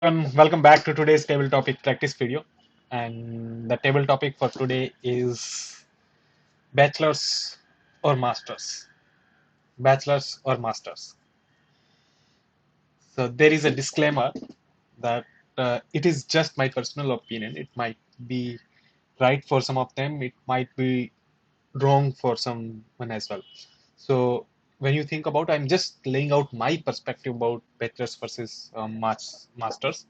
Welcome back to today's table topic practice video. And the table topic for today is bachelors or masters. Bachelors or masters. So there is a disclaimer that it is just my personal opinion. It might be right for some of them, it might be wrong for someone as well. So when you think about, I'm just laying out my perspective about bachelors versus masters,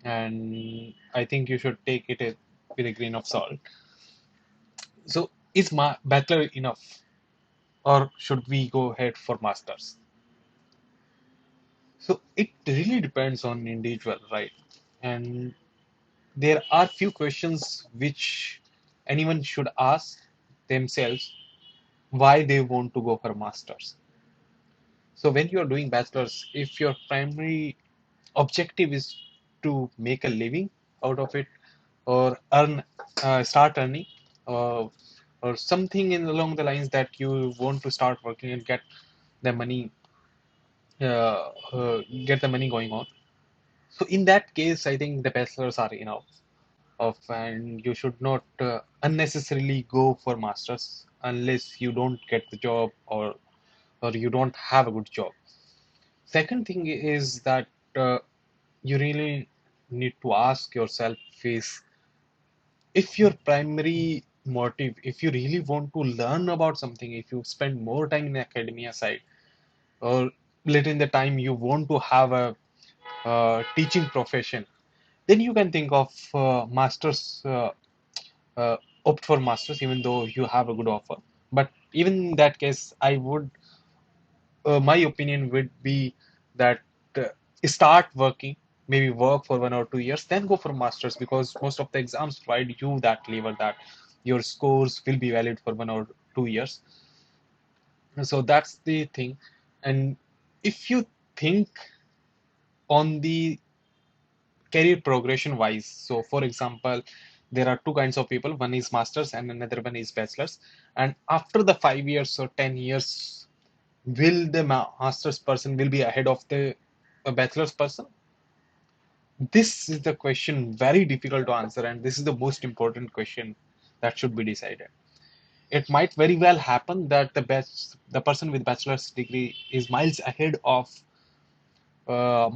and I think you should take it with a grain of salt. So, is bachelor enough, or should we go ahead for masters? So, it really depends on individual, right? And there are few questions which anyone should ask themselves why they want to go for masters. So, when you are doing bachelors, if your primary objective is to make a living out of it or start earning, uh, or something in along the lines that you want to start working and the money get the money going on. So in that case, I think the bachelors are enough of, and you should not unnecessarily go for masters unless you don't get the job, or you don't have a good job. Second thing is that you really need to ask yourself is, if your primary motive, if you really want to learn about something, if you spend more time in academia side, or later in the time you want to have a teaching profession, then you can think of masters, uh, opt for masters even though you have a good offer. But even in that case, I would my opinion would be that start working, maybe work for 1 or 2 years, then go for masters, because most of the exams provide you that lever that your scores will be valid for 1 or 2 years. So that's the thing. And if you think on the career progression wise, so for example, there are two kinds of people: one is masters and another one is bachelors. And after the 5 years or 10 years, will the master's person will be ahead of the bachelor's person? This is the question, very difficult to answer, and this is the most important question that should be decided. It might very well happen that the person with bachelor's degree is miles ahead of uh,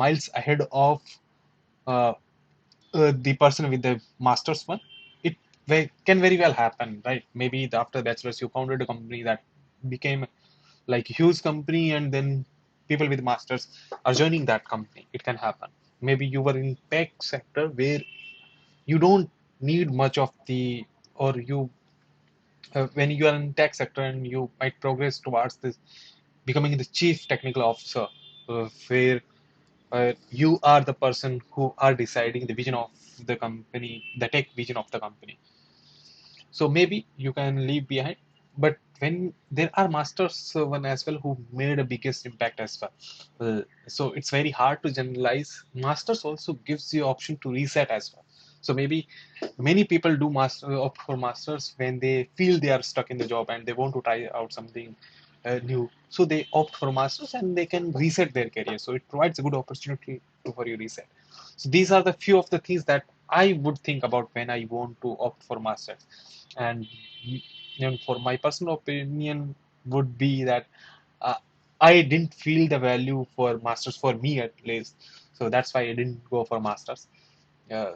the person with the master's one. It can very well happen, right? Maybe after bachelor's you founded a company that became like a huge company, and then people with masters are joining that company. It can happen. Maybe you were in tech sector where you don't need much of the, or you when you are in tech sector and you might progress towards this becoming the chief technical officer, where you are the person who are deciding the vision of the company, the tech vision of the company. So maybe you can leave behind. But when there are masters one as well who made a biggest impact as well, so it's very hard to generalize. Masters also gives you option to reset as well. So maybe many people do opt for masters when they feel they are stuck in the job and they want to try out something new. So they opt for masters and they can reset their career. So it provides a good opportunity for you reset. So these are the few of the things that I would think about when I want to opt for masters. And, for my personal opinion would be that uh, I didn't feel the value for masters for me at least. So that's why I didn't go for masters.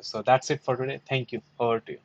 So that's it for today. Thank you. Over to you.